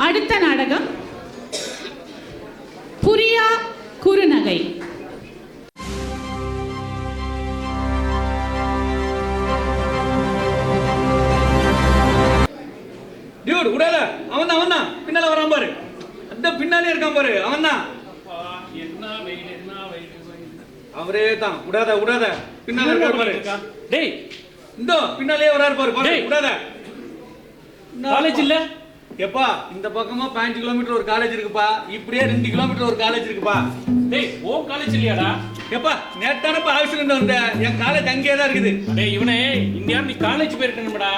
அடுத்த நாடகம் புரியா குறுநகை. டியூட் உடாத, அவன் தான் பின்னால வரான் பாரு, அந்த பின்னாலே இருக்கான் பாரு, அவன் தான். அவரே தான். உடாத பின்னால இருக்காரு பாரு. டேய் இந்த பின்னாலே வராரு பாரு. உடாத. காலேஜ் இல்ல எப்பா இந்த பக்கமா 5 கிலோமீட்டர் ஒரு காலேஜ் இருக்குப்பா, இப்படியே 2 கிலோமீட்டர் ஒரு காலேஜ் இருக்குப்பா. டேய் ஓ காலேஜ் இல்லையாடா? எப்பா நேத்தானப்பா ஆஃபீஸ்ல இருந்து வந்த, என் காலேஜ் அங்கேயே தான் இருக்குது. டேய் இவனே இந்தியா நீ காலேஜ் போயிருக்கணும்டா.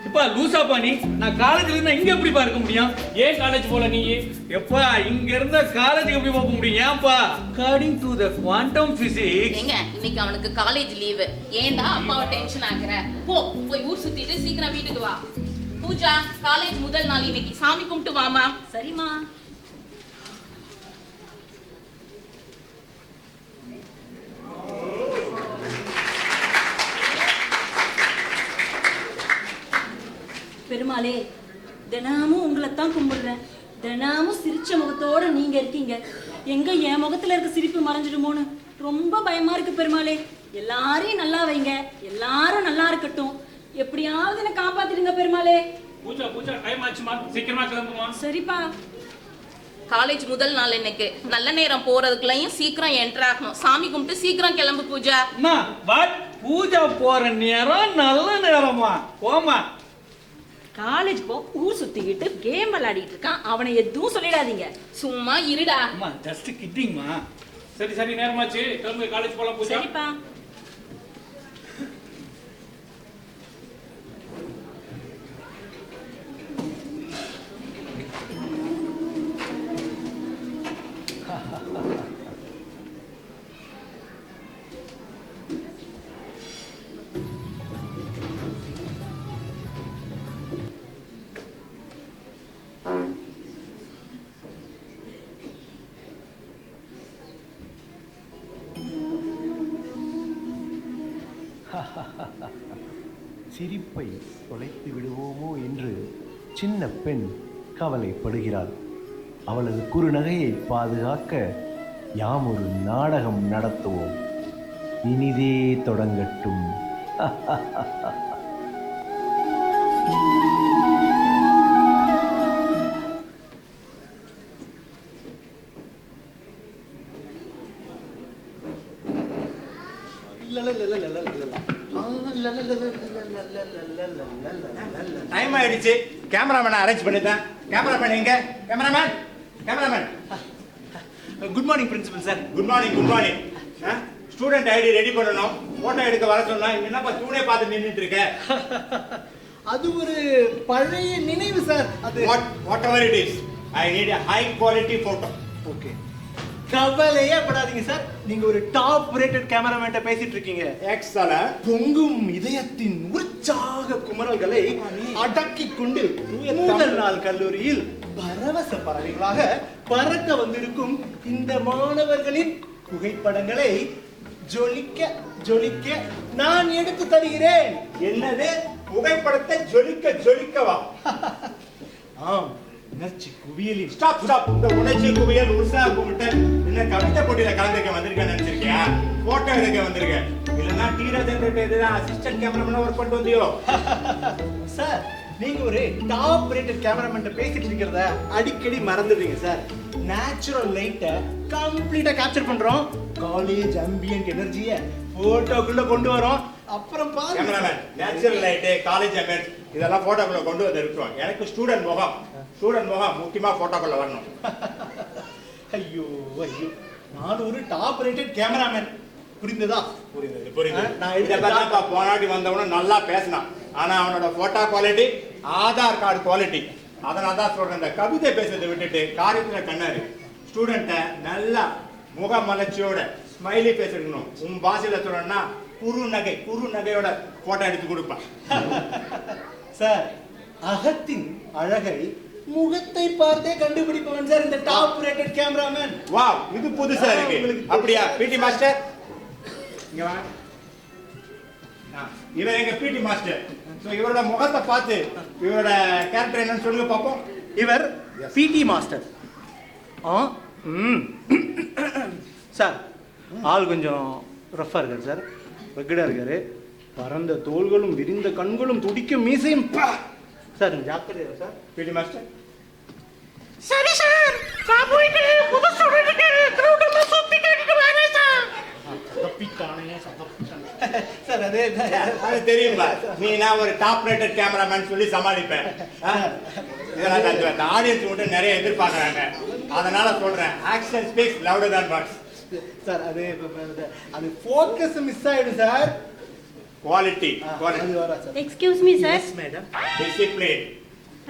எப்பா லூசாப்பா நீ, நான் காலேஜ்ல இருந்தா இங்க எப்படி பார்க்க முடியும்? ஏன் காலேஜ் போல நீ? எப்பா இங்க இருந்த காலேஜுக்கு எப்படி போக முடியும்? ஏன்பா according to the quantum physics. ஏங்க இன்னைக்கு அவனுக்கு காலேஜ் லீவு, ஏன்டா அப்பாவை டென்ஷன் ஆகுற? போய் ஊர் சுத்திட்டு சீக்கிரம் வீட்டுக்கு வா. பூஜா காலேஜ் முதல் நாள் இன்னைக்கு, சாமி கும்பிட்டு வாமா. சரிம்மா. பெருமாளே, தினமும் உங்களைத்தான் கும்பிடுறேன். தினமும் சிரிச்ச முகத்தோட நீங்க இருக்கீங்க. எங்க என் முகத்துல இருக்க சிரிப்பு மறைஞ்சிடுமோன்னு ரொம்ப பயமா இருக்கு பெருமாளே. எல்லாரையும் நல்லா வைங்க, எல்லாரும் நல்லா இருக்கட்டும். எப்படியாவது என்ன காப்பாத்திடுங்க பெருமாளே. பூஜா டைம் ஆச்சுமா, சீக்கிரமா கிளம்புமா. சரிப்பா. காலேஜ் முதல் நாள் இன்னைக்கு, நல்ல நேரம் போறதுக்குள்ளயும் சீக்கிரம் என்டர் ஆகணும். சாமி கும்பிட்டு சீக்கிரம் கிளம்பு பூஜா. பூஜா போற நேரம் நல்ல நேரமா? போமா. காலேஜ் போ, ஊர் சுத்திக்கிட்டு கேம் விளையாடிட்டு இருக்கான், அவனை எதுவும் சொல்லிடாதீங்க. சும்மா இருடா. அம்மா ஜஸ்ட் கிட்டிங்மா. சரி நேரமாச்சு, கிளம்பு காலேஜ் போலாம் பூஜா. சரிப்பா. சிரிப்பை தொலைத்து விடுவோமோ என்று சின்ன பெண் கவலைப்படுகிறாள். அவளது குறுநகையை பாதுகாக்க யாம் ஒரு நாடகம் நடத்துவோம். இனிதே தொடங்கட்டும். டைம் ஆயிடுச்சு, கேமராமேன் அரேஞ்ச் பண்ணிட்டேன். கேமராமேன் எங்க? Cameraman. Good morning principal sir. Good morning. Student ID ready பண்ணணும், போட்டோ எடுக்க வர சொன்னா என்னப்பா தூணே பார்த்து நின்றுட்டு இருக்க? அது ஒரு பழைய நினைவு சார். அது whatever it is, I need a high quality photo. Okay, கவலையே படாதீங்க சார். நீங்க ஒரு டாப் ரேட்டட் கேமராமேன்ட்ட பேசிட்டு இருக்கீங்க. எக்ஸலன்ட். பொங்கும் இதயத்தின் உற்சாக குமரல்களை அடக்கிக் கொண்டு முதல் நாள் கல்லூரியில் பரவச பறவைகளாக பறக்க வந்திருக்கும் இந்த மாணவர்களின் புகைப்படங்களை ஜொலிக்க நான் எடுத்து தருகிறேன். என்னது? புகைப்படத்தை ஜொலிக்கவா? ஆம், உணர்ச்சி குவியலில். ஸ்டாப். இந்த உணர்ச்சி குவியல் உற்சாக கும்பிட்டு என்ன கவிதை போட்டியில கலந்துக்க வந்திருக்கேன்னு நினைச்சிருக்கியா? போட்டோ எடுக்க வந்திருக்கேன். இல்லைன்னா டீரா அசிஸ்டன்ட் கேமராமேனா ஒர்க் பண்ணிட்டு வந்தியோ? சார், நீங்க ஒரு டாப் ரேட்டட் கேமராமேன்ட்ட பேசிட்டு இருக்கிறத அடிக்கடி மறந்துடுவீங்க சார். நேச்சுரல் லைட்டை கம்ப்ளீட்டா கேப்சர் பண்றோம். காலேஜ் அம்பியன்ட் எனர்ஜியை போட்டோக்குள்ள கொண்டு வரோம். அப்புறம் பாருங்க கேமராமேன், நேச்சுரல் லைட், காலேஜ் அம்பியன்ட் இதெல்லாம் போட்டோக்குள்ள கொண்டு வந்து இருக்கிறோம். எனக்கு ஸ்டூடெண்ட் முகம் முக்கியமா போட்டோக்குள்ள வரணும். ஐயோ, நான் ஒரு டாப் ரேட்டட் கேமராமேன். புரிந்ததா? புரியுது. நான் எடுத்த போனாடி வந்தவனும் நல்லா பேசினான். ஆனா அவனோட photo quality Aadhaar card quality. அதனால தான் சொல்றேன், இந்த கவிதை பேசுறதை விட்டுட்டு காரியத்துல கண்ணாரு. ஸ்டூடெண்ட்டை நல்லா முகமலர்ச்சியோட ஸ்மைலி பேச இருக்கணும். உன் பாஷையில சொல்லணும்னா குறுநகையோட போட்டோ எடுத்து கொடுப்பான். சார், அகத்தின் அழகை முகத்தை பார்த்தே கண்டுபிடிப்பவன் சார் இந்த டாப் ரேட்டட் கேமராமேன். வாவ், இது புதுசா இருக்கு. அப்படியா பிடி மாஸ்டர்? இங்க வா. இவர் எங்க பிடி மாஸ்டர். சோ இவரோட முகத்தை பார்த்து இவரோட கேரக்டர் என்னன்னு சொல்லுங்க பாப்போம். இவர் பிடி மாஸ்டர். சார் ஆள் கொஞ்சம் ரஃப்பாக இருக்கார் சார், வெக்கடாக இருக்காரு. பரந்த தோள்களும் விரிந்த கண்களும் துடிக்கும் மீசையும் சார். ஜாக்கிரதையா சார். PT master. சரி சார், நான் போயிட்டு புது ஸ்டூடெண்ட்டுக்கு கிரவுண்ட்ல சுத்தி கேட்டுட்டு வரேன் சார். சார் அது தெரியுமா, நீ நான் ஒரு டாப் ரேட்டட் கேமராமேன் சொல்லி சமாளிப்பேன். இதெல்லாம் அந்த ஆடியன்ஸ் மட்டும் நிறைய எதிர்பார்க்கறாங்க, அதனால சொல்றேன். Action speaks louder than words. Sir அது ஃபோக்கஸ் மிஸ் ஆயிடும் sir. Quality excuse me sir. Madam. Discipline.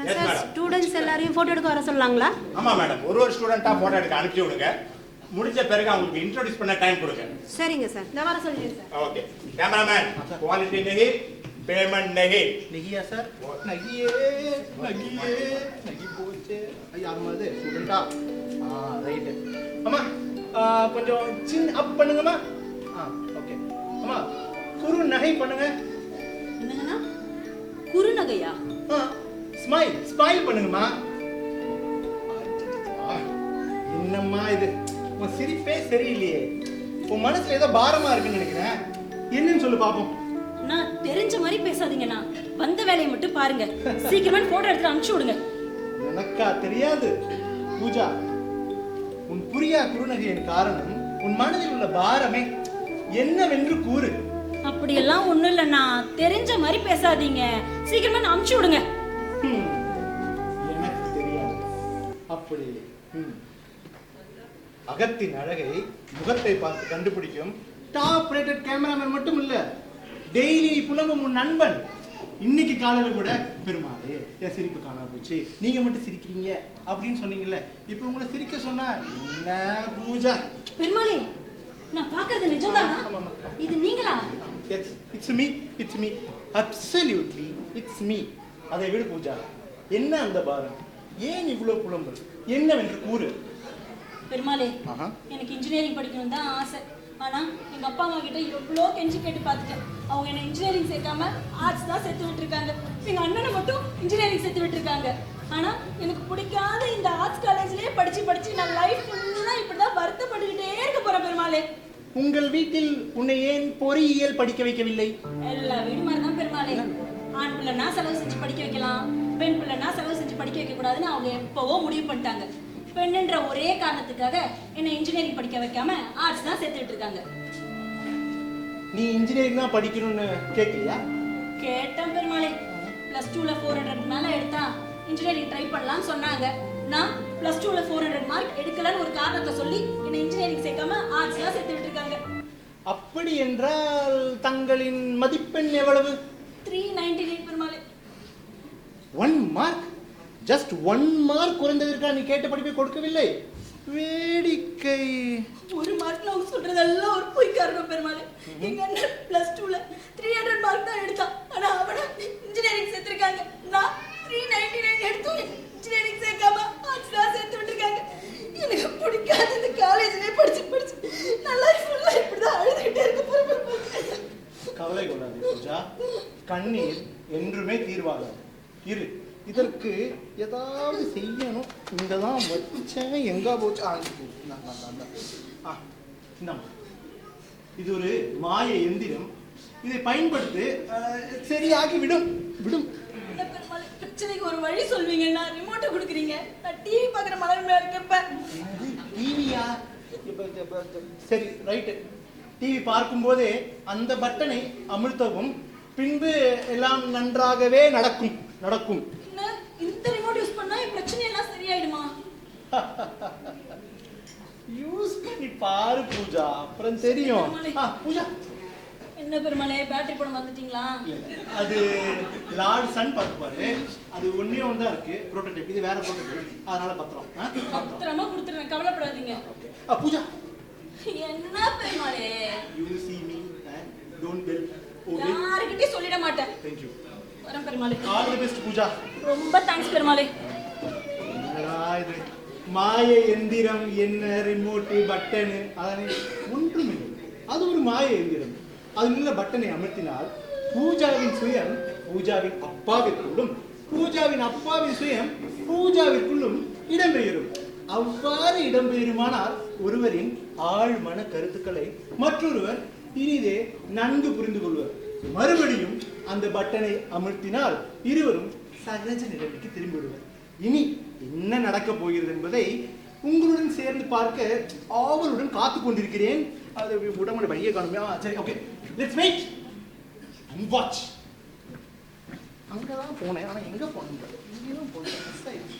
Yes madam. Students எல்லாரையும் போட்டோ எடுக்க வர சொல்லாங்களா? ஆமா மேடம், ஒரு ஸ்டூடெண்டா போட்டோ எடுக்க அனுப்பி விடுங்க. முடிஞ்ச பிறகு அவங்களுக்கு இன்ட்ரோடியூஸ் பண்ண டைம் கொடுங்க. சரிங்க சார், நான் வர சொல்றேன் சார். ஓகே कैमरामैन, क्वालिटी नहीं पेमेंट नहीं. நகியா சார்? நகியே நகி போச்சே. யார் மாதிரி ஸ்டூடெண்டா? ரைட். அம்மா கொஞ்சம் சின் அப் பண்ணுங்கம்மா. ஓகே அம்மா, குரு நகை பண்ணுங்க. என்னங்கண்ணா? குறுநகையா? ஸ்மைல் பண்ணுங்கம்மா. என்னம்மா இது, உன் சிரிப்பே சரியில்லையே. உன் மனசுல ஏதோ பாரமா இருக்குன்னு நினைக்கிறேன். என்னன்னு சொல்லு பாப்போம். நான் தெரிஞ்ச மாதிரி பேசாதீங்கண்ணா, வந்த வேலையை மட்டும் பாருங்க. சீக்கிரமா போட்டோ எடுத்து அனுப்பிச்சு விடுங்க. எனக்கா தெரியாது பூஜா, உன் புரியா குறுநகையின் காரணம் உன் மனதில் உள்ள பாரமே என்னவென்று கூறு. அப்படியெல்லாம் ஒண்ணும் இல்லைண்ணா, தெரிஞ்ச மாதிரி பேசாதீங்க. சீக்கிரமா அனுப்பிச்சு விடுங்க. எனக்கு தெரியாது. அப்படி அகத்தின் அழகை முகத்தை பார்த்து கண்டுபிடிக்கும் டாப் ரேட்டட் கேமராமேன் மட்டும் இல்ல, டெய்லி புலம்பும் உன் நண்பன். இன்னைக்கு காலையில கூட பெருமாளே என் சிரிப்பு காணாம போச்சு, நீங்க மட்டும் சிரிக்கிறீங்க அப்படின்னு சொன்னீங்கல்ல. இப்ப உங்களை சிரிக்க சொன்னா என்ன பூஜா? பெருமாளே, நான் பாக்குறது நிஜம்தானா? இது நீங்களா? It's me absolutely it's me. அதை விடு பூஜா, என்ன அந்த பாரம்? ஏன் இவ்வளவு புலம்பல்? என்னவென்று கூறு. பெருமாளே, எனக்கு இன்ஜினியரிங் படிக்கணும் தான் ஆசை. ஆனா எங்க அப்பா அம்மா கிட்ட எவ்வளோ கெஞ்சி கேட்டு பார்த்துட்டேன். அவங்க என்ன இன்ஜினியரிங் சேர்க்காம ஆர்ட்ஸ் தான் சேர்த்து விட்டுருக்காங்க. எங்க அண்ணனை மட்டும் இன்ஜினியரிங் சேர்த்து விட்டுருக்காங்க. ஆனா எனக்கு பிடிக்காத இந்த ஆர்ட்ஸ் காலேஜ்லயே படிச்சு நான் லைஃப் ஃபுல்லா இப்படிதான் வருத்தப்பட்டுக்கிட்டே இருக்க போறேன். பெருமாளே, உங்கள் வீட்டில் உன்னை ஏன் பொறியியல் படிக்க வைக்கவில்லை? எல்லா வீடு மாதிரி தான் பெருமாளே. ஆண் பிள்ளைனா செலவு செஞ்சு படிக்க வைக்கலாம், பெண் பிள்ளைனா செலவு செஞ்சு படிக்க வைக்க கூடாதுன்னு அவங்க எப்பவோ முடிவு பண்ணிட்டாங்க. பெண்ணுன்ற ஒரே காரணத்துக்காக என்ன இன்ஜினியரிங் படிக்க வைக்காம ஆர்ட்ஸ் தான் சேர்த்துட்டு இருக்காங்க. நீ இன்ஜினியரிங் தான் படிக்கணும்னு கேட்கலையா? கேட்டேன் பெருமாளே. +2ல 400 மேல எடுத்தா இன்ஜினியரிங் ட்ரை பண்ணலாம்னு சொன்னாங்க. நான் +2ல 400 மார்க் எடுக்கலன்னு ஒரு காரணத்தை சொல்லி என்ன இன்ஜினியரிங் சேர்க்காம ஆர்ட்ஸ் தான் சேர்த்துட்டு இருக்காங்க. அப்படி என்றால் தங்களின் மதிப்பெண் எவ்வளவு? 398 பெருமாளே. 1 மார்க், ஜஸ்ட் 1 மார்க் குறைந்ததற்காக நீ கேட்ட படிப்பை கொடுக்கவில்லை. வேடிக்கை. ஒரு மார்க்ல அவங்க சொல்றதெல்லாம் ஒரு பொய் காரணம் பெருமாளே. எங்க அண்ணன் +2ல 300 மார்க் தான் எடுத்தான். ஆனா அவனை இன்ஜினியரிங் சேர்த்திருக்காங்க. நான் 399 எடுத்து இன்ஜினியரிங் சேர்க்காம ஆர்ட்ஸ் தான் சேர்த்து விட்டுருக்காங்க. எனக்கு பிடிக்காத இந்த காலேஜ்லயே படிச்சு நான் லைஃப் ஃபுல்லா இப்படிதான் அழுதுகிட்டே இருக்க போறேன். கவலை கொள்ளாதே பூஜா, கண்ணீர் என்றுமே தீர்வாகாது. இரு, இதற்கு ஏதாவது செய்யணும். இங்கதான் வச்சேன், எங்க போச்சு? இது ஒரு மாய எந்திரம். இதை பயன்படுத்து, சரியாகி விடும். பிரச்சனைக்கு ஒரு வழி சொல்வீங்கன்னா ரிமோட்டை கொடுக்குறீங்க. நான் டிவி பார்க்குற மனநிலையா இருக்கேன். டிவியா? சரி ரைட்டு. டிவி பார்க்கும் போதே அந்த பட்டனை அமுழ்த்தவும், பின்பு எல்லாம் நன்றாகவே நடக்கும். இந்த ரிமோட் யூஸ் பண்ணா இந்த பிரச்சனை எல்லாம் சரியாயிடுமா? யூஸ் பண்ணி பாரு பூஜா, அப்புறம் தெரியும். பூஜா, என்ன பெருமாளே, பேட்டரி போட வந்துட்டீங்களா? அது லார்ட் சன் பார்த்து பாரு. அது ஒண்ணே ஒன்று தான் இருக்கு, ப்ரோட்டோடைப். இது வேற ப்ரோட்டோடைப், அதனால பத்திரமா கொடுத்துறேன், கவலைப்படாதீங்க. பூஜா, என்ன பெருமாளே? You see me and don't tell. யாருக்கிட்டே சொல்லிட மாட்டேன். Thank you. வரேன் பெருமாளே. All the best Pooja. ரொம்ப தேங்க்ஸ் பெருமாளே. இது மாய எந்திரம் என்ன, ரிமோட் பட்டனு அதனை ஒன்றுமில்லை. அது ஒரு மாய எந்திரம். அதில் உள்ள பட்டனை அமர்த்தினால் பூஜாவின் சுயம் பூஜாவின் அப்பாவிற்குள்ளும் பூஜாவின் அப்பாவின் சுயம் பூஜாவிற்குள்ளும் இடம்பெயரும். அவ்வாறு இடம்பெயருமானால் ஒருவரின் ஆழ்மன கருத்துக்களை மற்றொருவர் இனிதே நன்கு புரிந்து கொள்வர். மறுபடியும் அந்த பட்டனை அமர்த்தினால் இருவரும் சகஜ நிலைமைக்கு திரும்பிவிடுவர். இனி என்ன நடக்கப் போகிறது என்பதை உங்களுடன் சேர்ந்து பார்க்க ஆவலுடன் காத்துக் கொண்டிருக்கிறேன். அது உடம்புடைய வழியை காணுமே. சரி, okay, let's wait and watch. அங்கதான் போனேன், ஆனா எங்க போனேன்? இங்கேயும் போனேன்.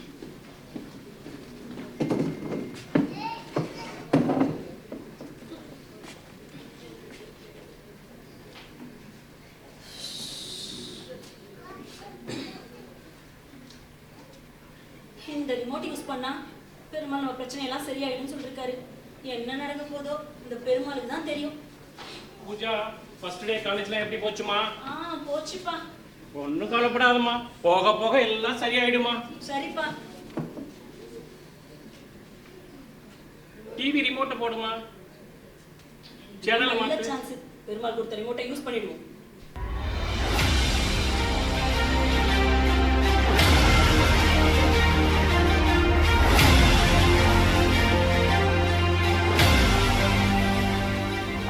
இந்த ரிமோட் யூஸ் பண்ணா பெருமாள் நம்ம பிரச்சனை எல்லாம் சரியாயிடும் சொல்லிருக்காரு. என்ன நடக்க போதோ இந்த பெருமாளுக்கு தான் தெரியும். பூஜா, ஃபர்ஸ்ட் டே காலேஜ்ல எப்படி போச்சுமா? போச்சுப்பா. ஒன்னும் கவலைப்படாதம்மா, போக போக எல்லாம் சரியாயிடுமா. சரிப்பா. டிவி ரிமோட்டை போடுமா. சேனல் மாத்து. சான்ஸ். பெருமாள் கொடுத்த ரிமோட்டை யூஸ் பண்ணிடுவோம்.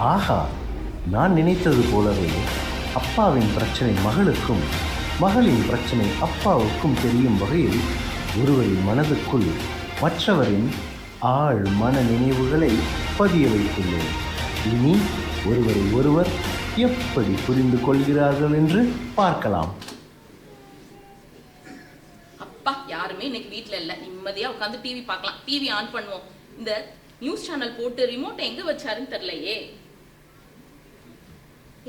ஆஹா, நான் நினைத்தது போலவே அப்பாவின் பிரச்சனை மகளுக்கும் மகளின் பிரச்சனை அப்பாவுக்கும் தெரியும் வகையில் ஒருவரின் மனதுக்குள் மற்றவரின் ஆழ் மன நினைவுகளை பதிய வைத்துள்ளேன். இனி ஒருவரை ஒருவர் எப்படி புரிந்து கொள்கிறார்கள் என்று பார்க்கலாம். அப்பா யாருமே இன்னைக்கு வீட்ல இல்ல, நிம்மதியா உட்காந்து டிவி பார்க்கலாம். டிவி ஆன் பண்ணுவோம். இந்த நியூஸ் சேனல் போட்டு ரிமோட் எங்க வச்சாருன்னு தெரியலையே.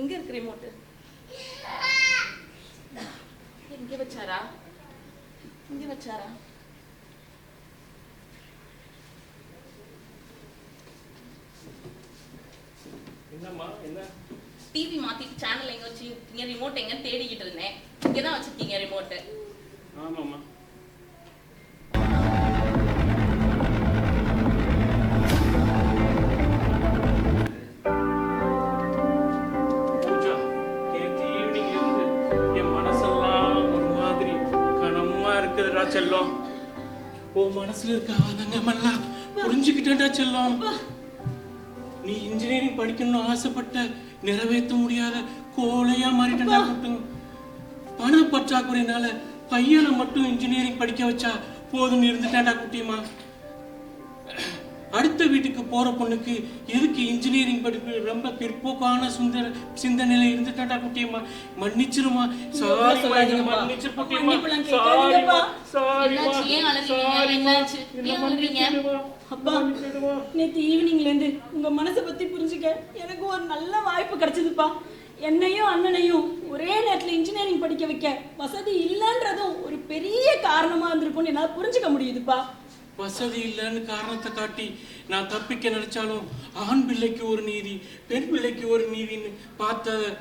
எங்க இருக்கு ரிமோட்? இங்க வச்சாரா? இங்க வச்சாரா? என்னம்மா என்ன? டிவி மாத்திட்டு சேனல் எங்க வச்சிருக்கீங்க, ரிமோட் எங்க தேடிக்கிட்டு இருந்தேன். இங்கதான் வச்சிருக்கீங்க ரிமோட். ஆமாம்மா. பூஜா, நேத்து ஈவினிங் இருந்து என் மனசெல்லாம் ஒரு மாதிரி கனமா இருக்குதுடா செல்லம். ஓ மனசுல இருக்க ஆதங்கமெல்லாம் புரிஞ்சுக்கிட்டேன்டா செல்லம். நீ இன்ஜினியரிங் படிக்கணும்னு ஆசைப்பட்ட நிறைவேற்ற முடியாத கோலையா மாறிட்டா மட்டும் பண பற்றாக்குறையினால பையனை மட்டும் இன்ஜினியரிங் படிக்க வச்சா போதும்னு இருந்துட்டாண்டா குட்டியம்மா. அடுத்த வீட்டுக்கு போற பொண்ணுக்கு எதுக்கு இன்ஜினியரிங் படிப்பு ரொம்ப பிற்போக்கான சிந்தனையில இருந்துட்டாண்டா குட்டியம்மா. மன்னிச்சிருமா. சாரி மன்னிச்சு குட்டியம்மா. அப்பா, நேற்று ஈவினிங்ல இருந்து உங்க மனசை பத்தி புரிஞ்சுக்க எனக்கு ஒரு நல்ல வாய்ப்பு கிடைச்சதுப்பா. என்னையும் அண்ணனையும் ஒரே நேரத்துல இன்ஜினியரிங் படிக்க வைக்க வசதி இல்லைன்றதும் ஒரு பெரிய காரணமா இருந்திருக்கும்னு என்னால புரிஞ்சுக்க முடியுதுப்பா. வசதி இல்லைன்னு காரணத்தை காட்டி நான் தப்பிக்க நினைச்சாலும் ஆண் பிள்ளைக்கு ஒரு நீதி, பெண் பிள்ளைக்கு ஒரு நீதின்னு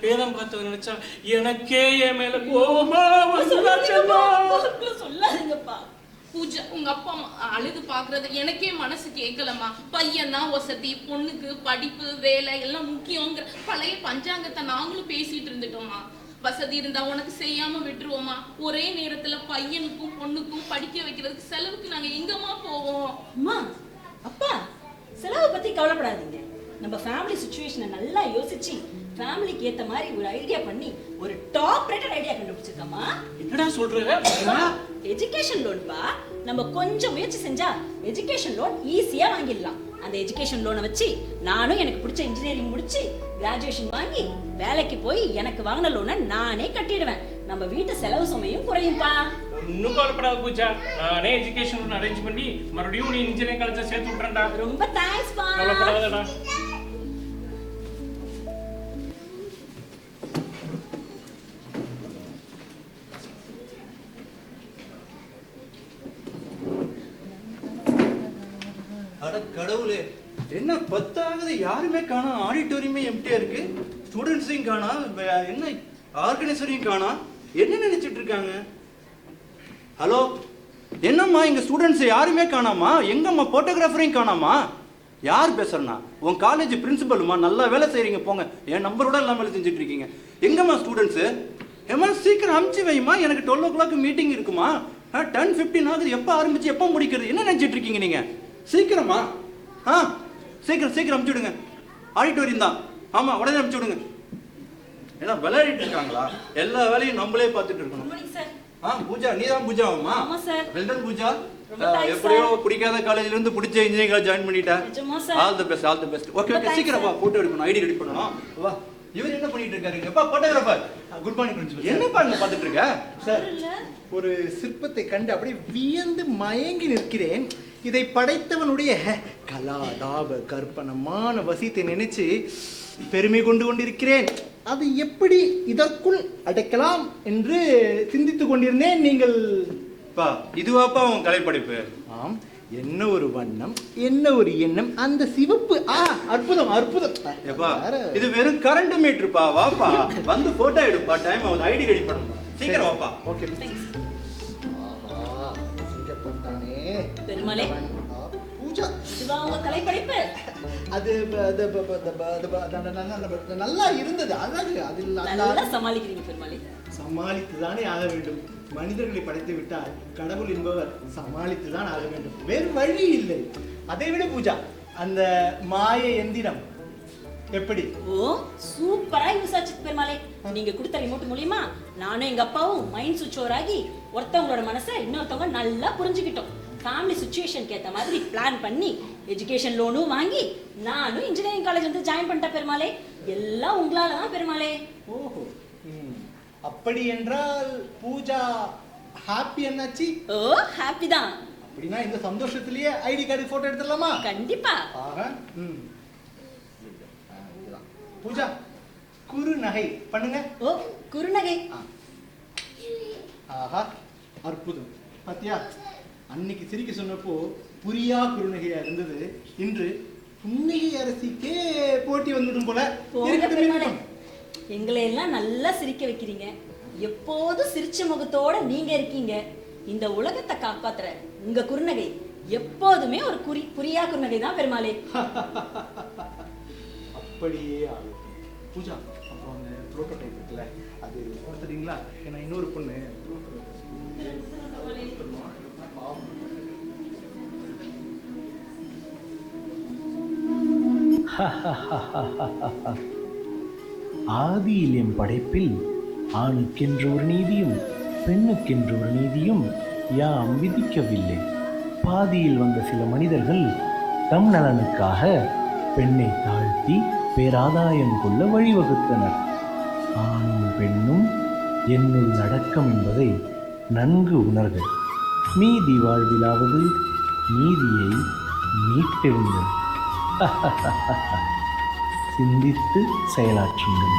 பேதம் பார்த்ததை நினைச்சா எனக்கே என் மேல கோபமா சொல்லாதீங்கப்பா. பூஜா, உங்க அப்பா அழுது பாக்குறது எனக்கே மனசு கேட்கலமா. பையன் தான் வசதி, பொண்ணுக்கு படிப்பு வேலை எல்லாம் முக்கியங்கிற பழைய பஞ்சாங்கத்தை நாங்களும் பேசிட்டு இருந்துட்டோமா. வசதி இருந்தா உனக்கு செய்யாம விட்டுருவோமா. ஒரே நேரத்துல பையனுக்கும் பொண்ணுக்கும் படிக்க வைக்கிறதுக்கு செலவுக்கு நாங்க எங்கம்மா போவோம்? அம்மா, அப்பா, செலவை பத்தி கவலைப்படாதீங்க. நம்ம ஃபேமிலி சிச்சுவேஷனை நல்லா யோசிச்சு ஃபேமிலிக்கு ஏத்த மாதிரி ஒரு ஐடியா பண்ணி ஒரு டாப் ரேட்டட் ஐடியா கண்டுபிடிச்சிருக்கோமா. என்னடா சொல்ற? எஜுகேஷன் லோன்பா. நம்ம கொஞ்சம் முயற்சி செஞ்சா எஜுகேஷன் லோன் ஈஸியா வாங்கிடலாம். அந்த எஜுகேஷன் லோனை வச்சு நானும் எனக்கு பிடிச்ச இன்ஜினியரிங் முடிச்சு கிராஜுவேஷன் வாங்கி வேலைக்கு போய் எனக்கு வாங்கின லோனை நானே கட்டிடுவேன். நம்ம வீட்டு செலவு சுமையும் குறையும்பா. ஒன்னும் கவலைப்படாத பூஜா, நானே எஜுகேஷன் லோன் அரேஞ்ச் பண்ணி மறுபடியும் நீ இன்ஜினியரிங் காலேஜ்ல சேர்த்து விட்டுறேன்டா. ரொம்ப தேங்க்ஸ் பா. கவலைப்படாதடா. அட கடவுளே, என்ன 10 ஆகுது, யாருமே காணா. ஆடிட்டோரியமே எம்டியா இருக்கு. ஸ்டூடெண்ட்ஸையும் காணா, என்ன ஆர்கனைசரையும் காணா. என்ன நினைச்சிட்டு இருக்காங்க? ஹலோ, என்னம்மா இங்க ஸ்டூடெண்ட்ஸ் யாருமே காணாமா? எங்கம்மா போட்டோகிராஃபரையும் காணாமா? யார் பேசுறனா? உன் காலேஜ் பிரின்சிபலுமா? நல்லா வேலை செய்றீங்க போங்க. என் நம்பரோட எல்லாம் வேலை செஞ்சுட்டு இருக்கீங்க. எங்கம்மா ஸ்டூடெண்ட்ஸு? ஏமா சீக்கிரம் அமுச்சு வைமா, எனக்கு 12 o'clock மீட்டிங் இருக்குமா. 10:15 ஆகுது. எப்போ ஆரம்பிச்சு எப்போ முடிக்கிறது? என்ன நினச்சிட்டு இருக்கீங்க நீங்க? சீக்கிரமா சீக்கிரம் அமுச்சு விடுங்க. ஆடிட்டோரியம் தான். ஆமா, உடனே அமுச்சு விடுங்க. ஏன்னா விளையாடிட்டு இருக்காங்களா? எல்லா வேலையும் நம்மளே பார்த்துட்டு இருக்கணும். பூஜா, நீதான் பூஜாவாமா? வெல்டன் பூஜா. எப்படியோ பிடிக்காத காலேஜ்ல இருந்து பிடிச்ச இன்ஜினியரிங் காலேஜ் ஜாயின் பண்ணிட்டேன். All the best. ஓகே சீக்கிரம் வா, போட்டோ எடுக்கணும், ஐடி ரெடி பண்ணணும். வா. இவர் என்ன பண்ணிட்டு இருக்காரு? எப்பா போட்டோகிராஃபர். Good morning principal. என்னப்பா நீங்க பார்த்துட்டு இருக்க? சார், ஒரு சிற்பத்தை கண்டு அப்படியே வியந்து மயங்கி நிற்கிறேன். இதை படைத்தவனுடைய கலா லாப கற்பனமான வசியத்தை நினைச்சு பெருமை கொண்டிருக்கிறேன். அது எப்படி இதற்குள் அடைக்கலாம் என்று சிந்தித்துக் கொண்டிருந்தேன். நீங்கள் இதுவாப்பா உன் கலைப்படைப்பு? ஆம். என்ன ஒரு வண்ணம், என்ன ஒரு எண்ணம், அந்த சிவப்பு. அற்புதம். எப்பா இது வெறும் கரண்ட் மீட்டர்ப்பா. வாப்பா வந்து போட்டோ எடுப்பா. டைம் ஆகுது, ஐடி ரெடி பண்ணணும். சீக்கிரம் வாப்பா. ஓகே. பெருமாளே, பூஜா, இதுவா உங்க கலைப்படைப்பு? அது நல்லா இருந்தது, அழகு. அதில் நல்லா சமாளிக்கிறீங்க பெருமாளே. சமாளித்துதானே ஆக வேண்டும். மனிதர்களை படைத்து விட்டால் கடவுள் என்பவர் சமாளித்துதான் ஆக வேண்டும். வேறு வழி இல்லை. அதை விட பூஜா, அந்த மாய எந்திரம் எப்படி? சூப்பரா யூஸ் ஆச்சு பெருமாளே. நீங்க கொடுத்த ரிமோட் மூலியமா நானும் எங்க அப்பாவும் மைண்ட் சுவிட்ச் ஓவர் ஆகி ஒருத்தவங்களோட மனசை இன்னொருத்தவங்க நல்லா புரிஞ்சுக்கிட்டோம். ஃபேமிலி சிச்சுவேஷனுக்கு ஏற்ற மாதிரி பிளான் பண்ணி எஜுகேஷன் லோனும் வாங்கி நானும் இன்ஜினியரிங் காலேஜ் வந்து ஜாயின் பண்ணிட்டேன் பெருமாளே. எல்லாம் உங்களால தான் பெருமாளே. ஓஹோ, அப்படி என்றால் பூஜா ஹாப்பி என்னாச்சு? ஹாப்பி தான். அப்படின்னா இந்த சந்தோஷத்திலேயே ஐடி கார்டு போட்டோ எடுத்துடலாமா? கண்டிப்பா. பூஜா, குறுநகை பண்ணுங்க. குறுநகை. ஆஹா, அற்புதம். பாத்தியா, அன்னைக்கு சிரிக்க சொன்னப்போ புரியா குறுநகையா இருந்தது. இன்று புன்னகை அரசிக்கே போட்டி வந்துடும் போல. எங்களை எல்லாம் நல்லா சிரிக்க வைக்கிறீங்க. எப்போதும் சிரிச்ச முகத்தோட நீங்க இருக்கீங்க. இந்த உலகத்தை காப்பாத்துற உங்க குறுநகை எப்போதுமே ஒரு புரியா குறுநகை தான் பெருமாளே. அப்படியே ஆகும். பூஜா, அப்புறம் அந்த புரோட்டோடைப் இருக்குல்ல, அது கொடுத்துட்டீங்களா? ஏன்னா இன்னொரு பொண்ணு ஆதியில் என் படைப்பில் ஆணுக்கென்று ஒரு நீதியும் பெண்ணுக்கென்று ஒரு நீதியும் யாம் விதிக்கவில்லை. பாதியில் வந்த சில மனிதர்கள் தம் நலனுக்காக பெண்ணை தாழ்த்தி பேராதாயம் கொள்ள வழிவகுத்தனர். ஆணும் பெண்ணும் என்னுள் அடக்கம் என்பதை நன்கு உணர்க. மீதி வாழ்விலாவது நீதியை மீட்டெழுங்கள். சிந்தித்து செயலாற்றுங்கள்.